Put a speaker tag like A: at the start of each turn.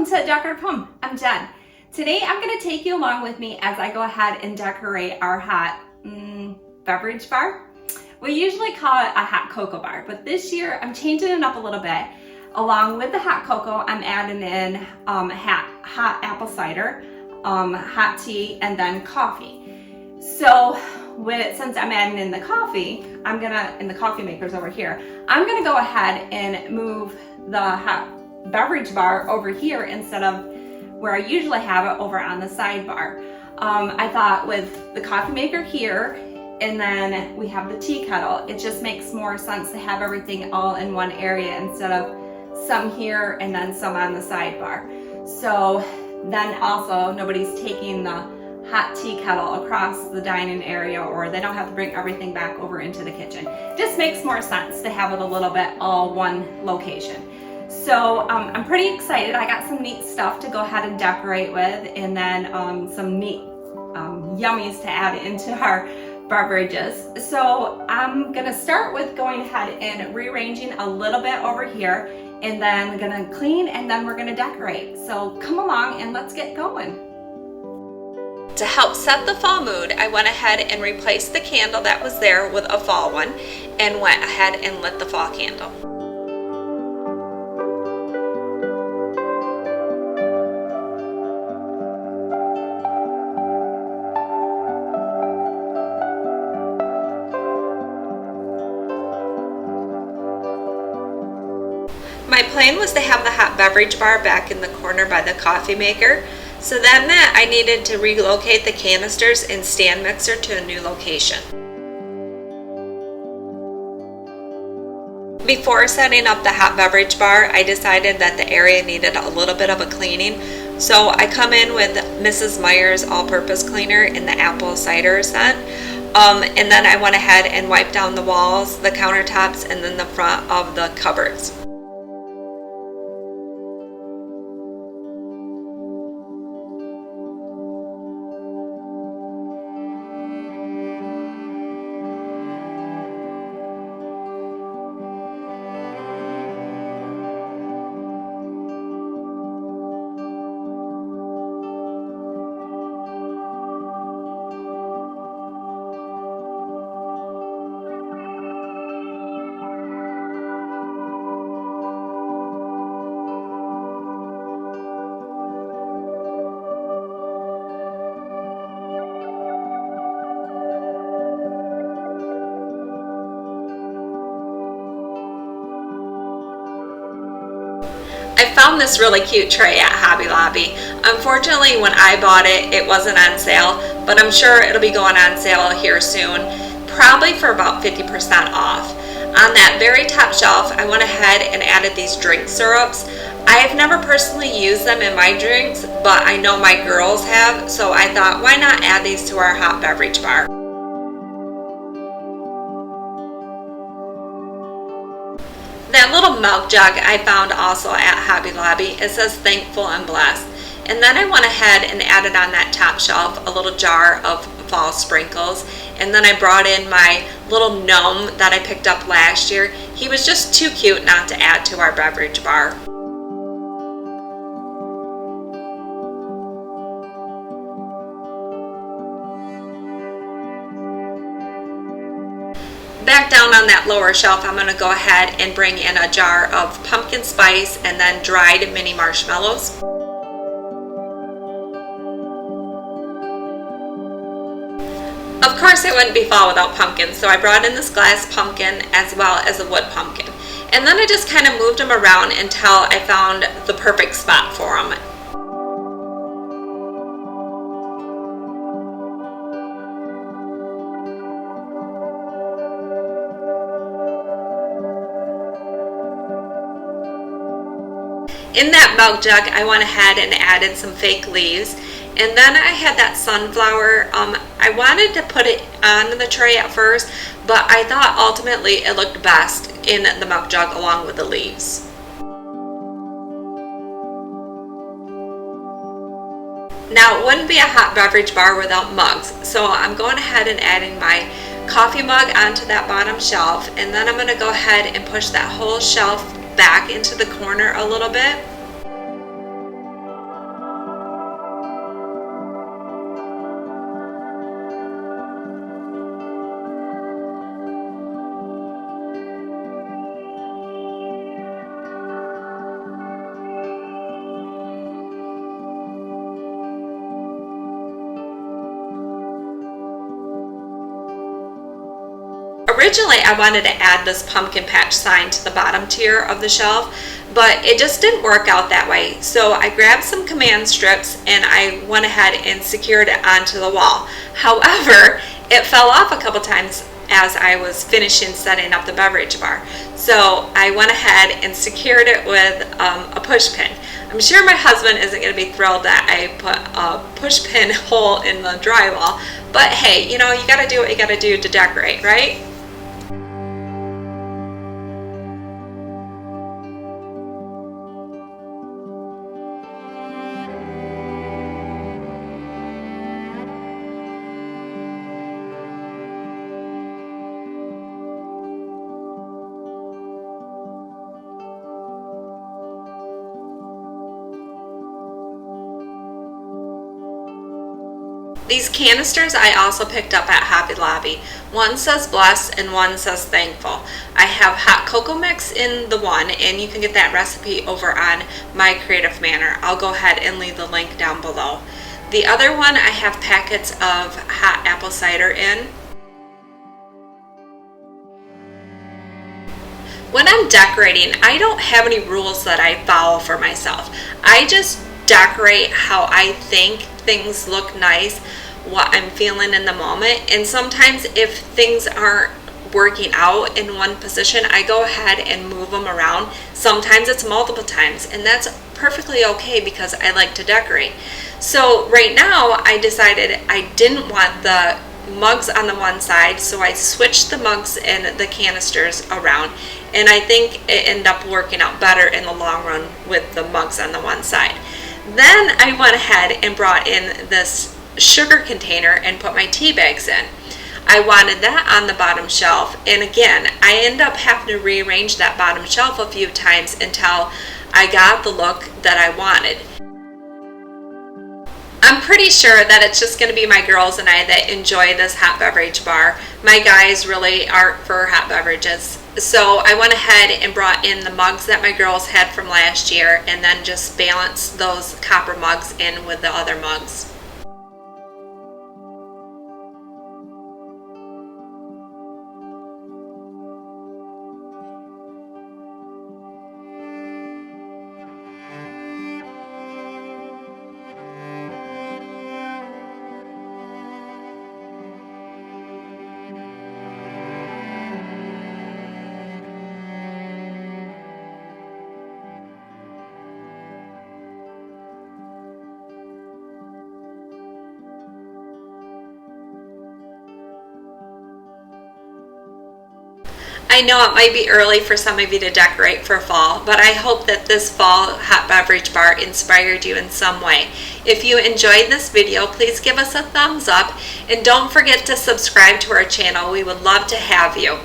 A: welcome to Decorative Home. I'm Jen. Today I'm going to take you along with me as I go ahead and decorate our hot beverage bar. We usually call it a hot cocoa bar, but this year I'm changing it up a little bit. Along with the hot cocoa, I'm adding in hot apple cider, hot tea, and then coffee. So since I'm adding in the coffee, and the coffee maker's over here, I'm gonna go ahead and move the hot beverage bar over here instead of where I usually have it over on the sidebar. I thought with the coffee maker here, and then we have the tea kettle, it just makes more sense to have everything all in one area instead of some here and then some on the sidebar. So then also nobody's taking the hot tea kettle across the dining area, or they don't have to bring everything back over into the kitchen. Just makes more sense to have it a little bit all one location. So I'm pretty excited. I got some neat stuff to go ahead and decorate with, and then some neat yummies to add into our beverages. So I'm gonna start with going ahead and rearranging a little bit over here, and then gonna clean, and then we're gonna decorate. So come along and let's get going. To help set the fall mood, I went ahead and replaced the candle that was there with a fall one, and went ahead and lit the fall candle. My plan was to have the hot beverage bar back in the corner by the coffee maker, so that meant I needed to relocate the canisters and stand mixer to a new location. Before setting up the hot beverage bar, I decided that the area needed a little bit of a cleaning, so I come in with Mrs. Meyer's all-purpose cleaner in the apple cider scent, and then I went ahead and wiped down the walls, the countertops, and then the front of the cupboards. I found this really cute tray at Hobby Lobby. Unfortunately, when I bought it, it wasn't on sale, but I'm sure it'll be going on sale here soon, probably for about 50% off. On that very top shelf, I went ahead and added these drink syrups. I have never personally used them in my drinks, but I know my girls have, so I thought, why not add these to our hot beverage bar? That little milk jug I found also at Hobby Lobby. It says thankful and blessed. And then I went ahead and added on that top shelf a little jar of fall sprinkles. And then I brought in my little gnome that I picked up last year. He was just too cute not to add to our beverage bar. Back down on that lower shelf, I'm going to go ahead and bring in a jar of pumpkin spice and then dried mini marshmallows. Of course it wouldn't be fall without pumpkins, so I brought in this glass pumpkin as well as a wood pumpkin. And then I just kind of moved them around until I found the perfect spot for them. In that milk jug, I went ahead and added some fake leaves, and then I had that sunflower. I wanted to put it on the tray at first, but I thought ultimately it looked best in the milk jug along with the leaves. Now, it wouldn't be a hot beverage bar without mugs, so I'm going ahead and adding my coffee mug onto that bottom shelf, and then I'm going to go ahead and push that whole shelf back into the corner a little bit. Originally, I wanted to add this pumpkin patch sign to the bottom tier of the shelf, but it just didn't work out that way. So I grabbed some command strips and I went ahead and secured it onto the wall. However, it fell off a couple times as I was finishing setting up the beverage bar. So I went ahead and secured it with a push pin. I'm sure my husband isn't going to be thrilled that I put a push pin hole in the drywall, but hey, you know, you got to do what you got to do to decorate, right? These canisters I also picked up at Hobby Lobby. One says bless and one says thankful. I have hot cocoa mix in the one, and you can get that recipe over on My Creative Manor. I'll go ahead and leave the link down below. The other one I have packets of hot apple cider in. When I'm decorating, I don't have any rules that I follow for myself. I just decorate how I think things look nice, what I'm feeling in the moment. And sometimes if things aren't working out in one position, I go ahead and move them around. Sometimes it's multiple times, and that's perfectly okay because I like to decorate. So right now I decided I didn't want the mugs on the one side, so I switched the mugs and the canisters around, and I think it ended up working out better in the long run with the mugs on the one side. Then I went ahead and brought in this sugar container and put my tea bags in. I wanted that on the bottom shelf, and again, I ended up having to rearrange that bottom shelf a few times until I got the look that I wanted. I'm pretty sure that it's just going to be my girls and I that enjoy this hot beverage bar. My guys really aren't for hot beverages. So I went ahead and brought in the mugs that my girls had from last year, and then just balanced those copper mugs in with the other mugs. I know it might be early for some of you to decorate for fall, but I hope that this fall hot beverage bar inspired you in some way. If you enjoyed this video, please give us a thumbs up, and don't forget to subscribe to our channel. We would love to have you.